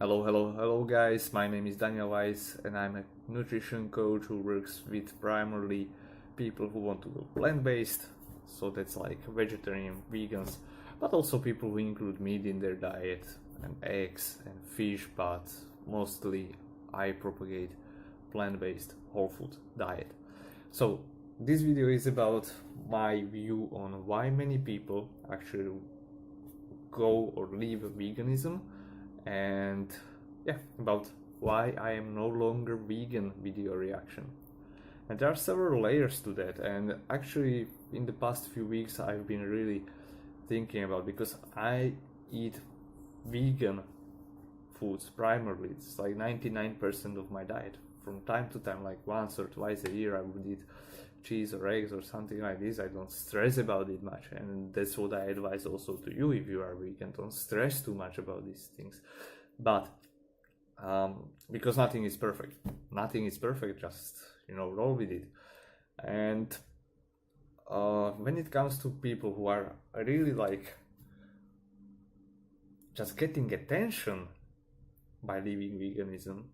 Hello guys, my name is Daniel Weiss and I'm a nutrition coach who works with primarily people who want to go plant-based, so that's like vegetarian, vegans, but also people who include meat in their diet and eggs and fish, but mostly I propagate plant-based whole food diet. So this video is about my view on why many people actually go or leave veganism, and about why I am no longer vegan video reaction. And there are several layers to that, and actually in the past few weeks I've been really thinking about, because I eat vegan foods primarily. It's like 99% of my diet. From time to time, like once or twice a year, I would eat cheese or eggs or something like this. I don't stress about it much, and that's what I advise also to you. If you are vegan, don't stress too much about these things. But because nothing is perfect, just roll with it. And when it comes to people who are really like just getting attention by leaving veganism,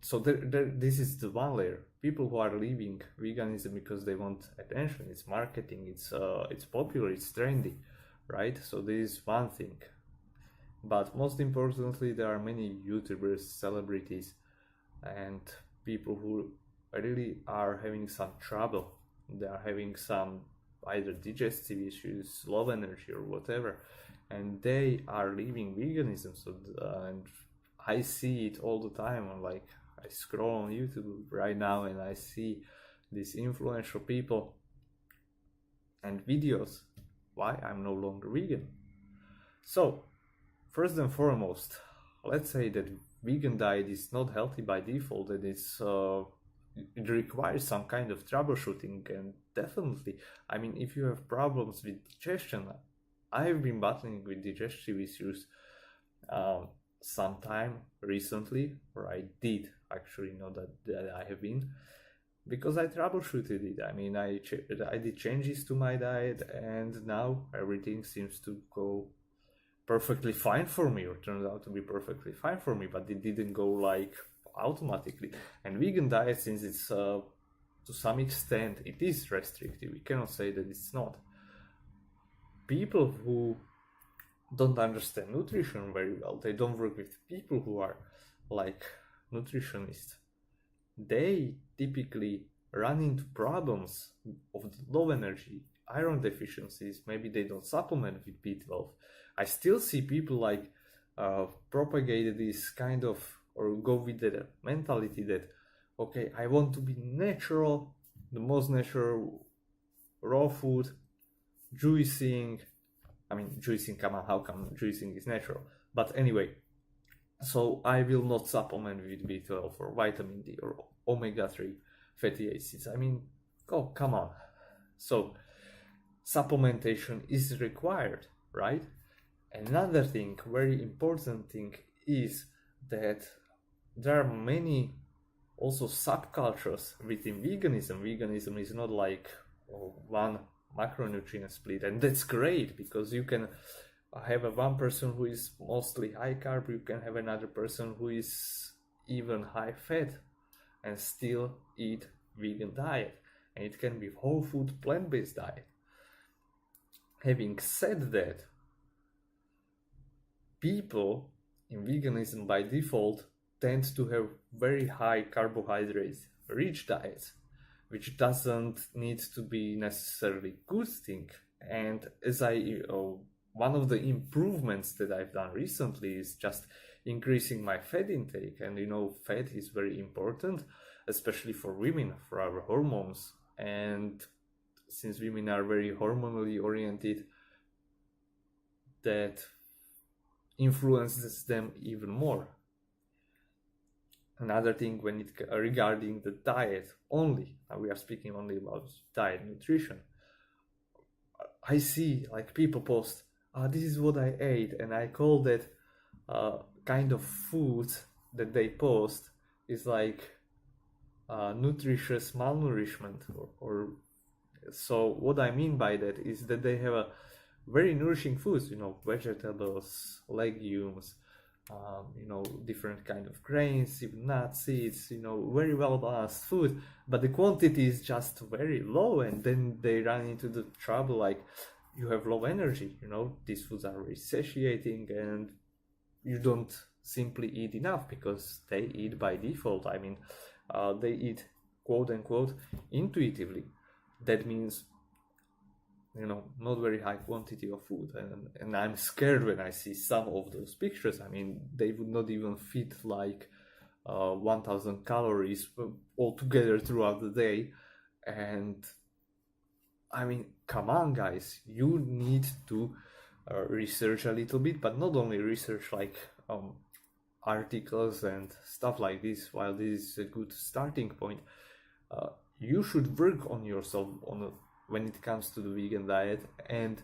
so this is the one layer. People who are leaving veganism because they want attention, it's marketing, it's popular, it's trendy, right? So this is one thing. But most importantly, there are many YouTubers, celebrities, and people who really are having some trouble. They are having some either digestive issues, low energy, or whatever, and they are leaving veganism. So and I see it all the time. Like, I scroll on YouTube right now and I see these influential people and videos why I'm no longer vegan. So first and foremost, let's say that vegan diet is not healthy by default, and it requires some kind of troubleshooting. And definitely, I mean, if you have problems with digestion, I've been battling with digestive issues sometime recently, or I did actually know that I have been, because I troubleshooted it. I mean, I did changes to my diet, and now everything seems to go perfectly fine for me, or turned out to be perfectly fine for me, but it didn't go like automatically. And vegan diet, since it's to some extent it is restrictive, we cannot say that it's not. People who don't understand nutrition very well, they don't work with people who are like nutritionists, they typically run into problems of low energy, iron deficiencies. Maybe they don't supplement with B12. I still see people like propagate this kind of, or go with the mentality that, okay, I want to be natural, the most natural raw food, juicing. I mean, juicing, come on, how come juicing is natural? But anyway, so I will not supplement with B12 or vitamin D or omega-3 fatty acids. I mean, oh, come on. So supplementation is required, right? Another thing, very important thing, is that there are many also subcultures within veganism. Veganism is not like one macronutrient split, and that's great, because you can have one person who is mostly high carb, you can have another person who is even high fat and still eat vegan diet, and it can be whole food plant-based diet. Having said that, people in veganism by default tend to have very high carbohydrates rich diets, which doesn't need to be necessarily good thing. And as one of the improvements that I've done recently is just increasing my fat intake. And fat is very important, especially for women, for our hormones. And since women are very hormonally oriented, that influences them even more. Another thing, regarding the diet only, we are speaking only about diet, nutrition. I see like people post, this is what I ate, and I call that kind of food that they post is like nutritious malnourishment, or so what I mean by that is that they have a very nourishing foods, vegetables, legumes, different kind of grains, even nuts, seeds, very well balanced food, but the quantity is just very low, and then they run into the trouble like you have low energy, these foods are very satiating, and you don't simply eat enough because they eat by default. I mean, they eat quote unquote intuitively. That means not very high quantity of food, and I'm scared when I see some of those pictures. I mean, they would not even fit like 1000 calories altogether throughout the day. And I mean, come on guys, you need to research a little bit, but not only research like articles and stuff like this. While this is a good starting point, you should work on yourself when it comes to the vegan diet, and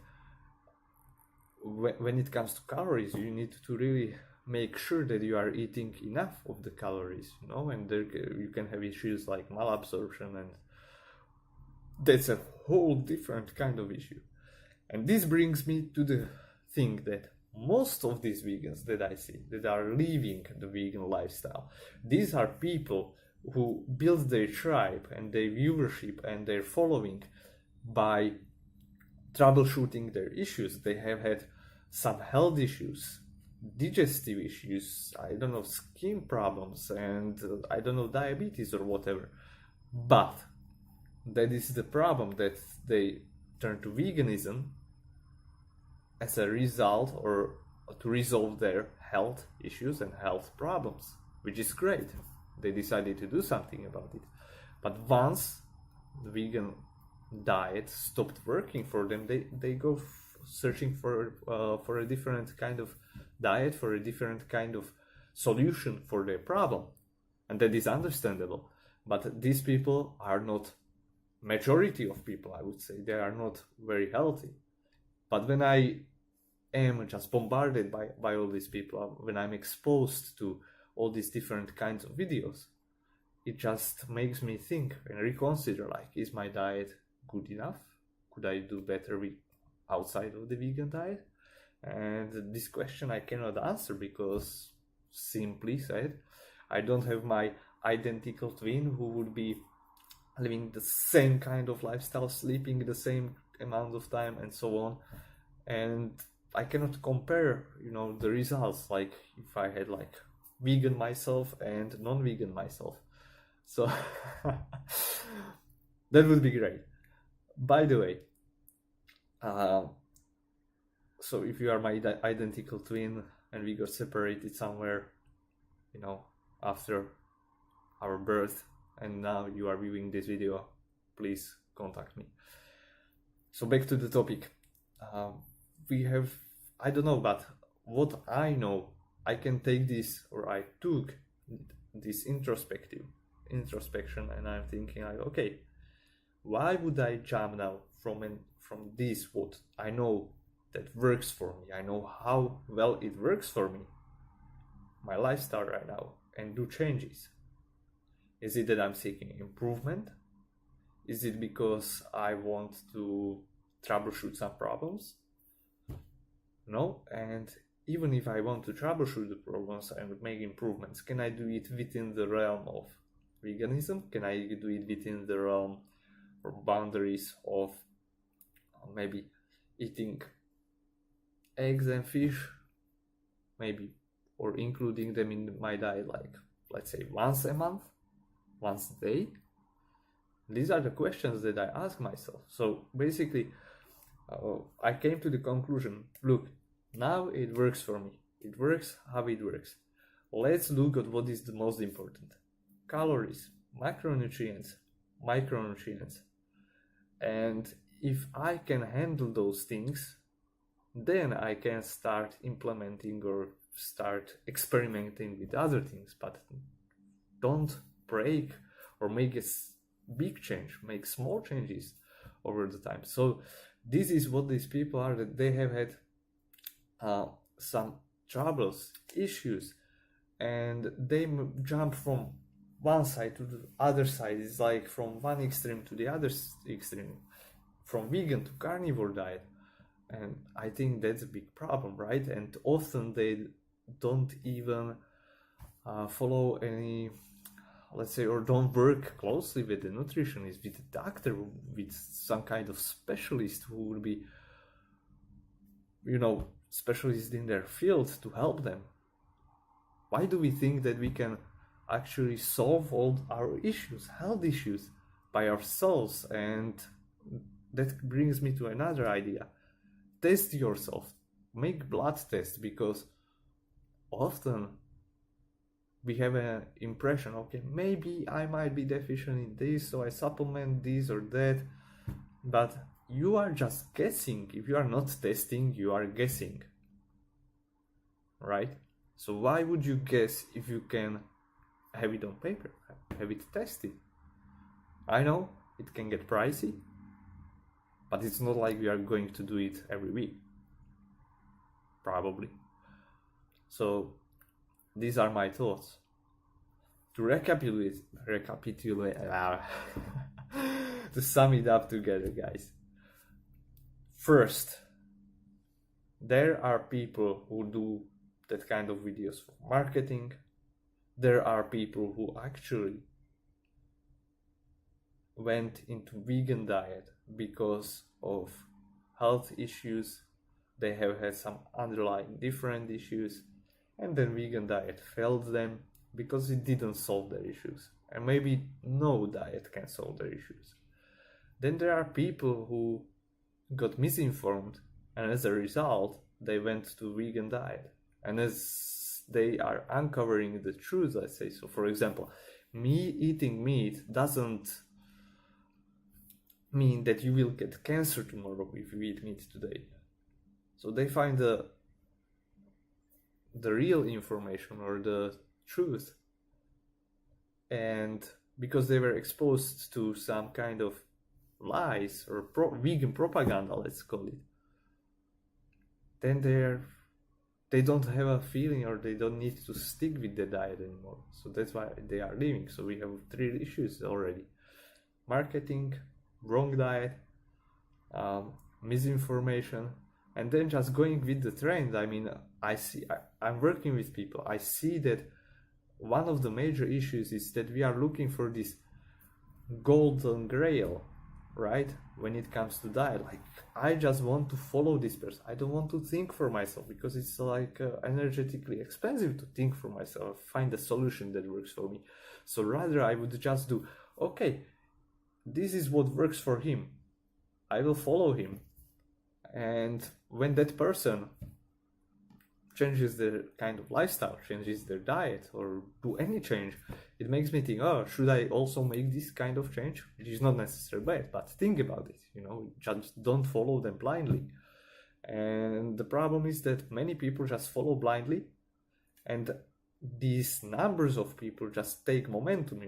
when it comes to calories, you need to really make sure that you are eating enough of the calories, and there you can have issues like malabsorption, and that's a whole different kind of issue. And this brings me to the thing that most of these vegans that I see that are living the vegan lifestyle, these are people who build their tribe and their viewership and their following by troubleshooting their issues. They have had some health issues, digestive issues, I don't know, skin problems, and I don't know, diabetes or whatever. But that is the problem, that they turn to veganism as a result, or to resolve their health issues and health problems, which is great. They decided to do something about it. But once the vegan diet stopped working for them, they go searching for a different kind of diet, for a different kind of solution for their problem, and that is understandable. But these people are not majority of people, I would say. They are not very healthy. But when I am just bombarded by all these people, when I'm exposed to all these different kinds of videos, it just makes me think and reconsider, like, is my diet good enough? Could I do better outside of the vegan diet? And this question I cannot answer because, simply said, I don't have my identical twin who would be living the same kind of lifestyle, sleeping the same amount of time, and so on. And I cannot compare, the results, like if I had like vegan myself and non-vegan myself. So that would be great. By the way, so if you are my identical twin and we got separated somewhere, after our birth, and now you are viewing this video, please contact me. So back to the topic. We have, I don't know, but what I know, I can take this, or I took this introspection, and I'm thinking like, okay, why would I jump now from this, what I know that works for me, I know how well it works for me, my lifestyle right now, and do changes? Is it that I'm seeking improvement? Is it because I want to troubleshoot some problems? No. And even if I want to troubleshoot the problems and make improvements, can I do it within the realm of veganism? Can I do it within the realm or boundaries of maybe eating eggs and fish, maybe, or including them in my diet, like, let's say, once a month, once a day? These are the questions that I ask myself. So basically, I came to the conclusion, look, now it works for me. It works how it works. Let's look at what is the most important. Calories, macronutrients, micronutrients. And if I can handle those things, then I can start implementing or start experimenting with other things. But don't break or make a big change, make small changes over the time. So this is what these people are, that they have had some troubles, issues, and they jump from one side to the other side. It's like from one extreme to the other extreme, from vegan to carnivore diet. And I think that's a big problem, right? And often they don't even follow any, let's say, or don't work closely with the nutritionist, with the doctor, with some kind of specialist who will be, specialist in their field to help them? Why do we think that we can actually solve all our issues, health issues, by ourselves? And that brings me to another idea. Test yourself. Make blood tests, because often we have an impression, okay, maybe I might be deficient in this, so I supplement this or that, but you are just guessing. If you are not testing, you are guessing, right? So why would you guess if you can have it on paper, have it tested? I know it can get pricey, but it's not like we are going to do it every week, probably. So these are my thoughts. To recapitulate, to sum it up together, guys. First, there are people who do that kind of videos for marketing. There are people who actually went into vegan diet because of health issues. They have had some underlying different issues, and then vegan diet failed them because it didn't solve their issues. And maybe no diet can solve their issues. Then there are people who got misinformed, and as a result, they went to vegan diet. And as they are uncovering the truth, let's say, so for example, me eating meat doesn't mean that you will get cancer tomorrow if you eat meat today. So they find the real information or the truth, and because they were exposed to some kind of lies or vegan propaganda, let's call it, then they don't have a feeling, or they don't need to stick with the diet anymore. So that's why they are leaving. So we have 3 issues already: marketing, wrong diet, misinformation, and then just going with the trend. I mean, I'm working with people. I see that one of the major issues is that we are looking for this golden grail, right? When it comes to diet, like, I just want to follow this person. I don't want to think for myself, because it's like energetically expensive to think for myself, find a solution that works for me. So rather I would just do, okay, this is what works for him, I will follow him. And when that person changes their kind of lifestyle, changes their diet, or do any change, it makes me think, oh, should I also make this kind of change? Which is not necessarily bad, but think about it, just don't follow them blindly. And the problem is that many people just follow blindly, and these numbers of people just take momentum.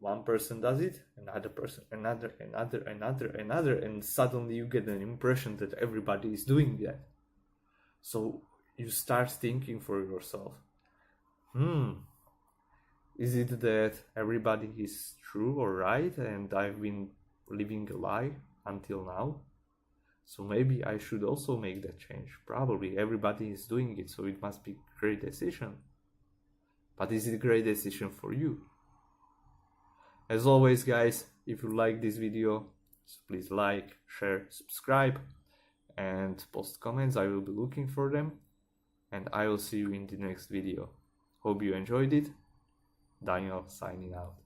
One person does it, another person, another, and suddenly you get an impression that everybody is doing that. So you start thinking for yourself, is it that everybody is true or right, and I've been living a lie until now? So maybe I should also make that change. Probably everybody is doing it, so it must be a great decision. But is it a great decision for you? As always, guys, if you like this video, so please like, share, subscribe, and post comments. I will be looking for them, and I will see you in the next video. Hope you enjoyed it. Daniel signing out.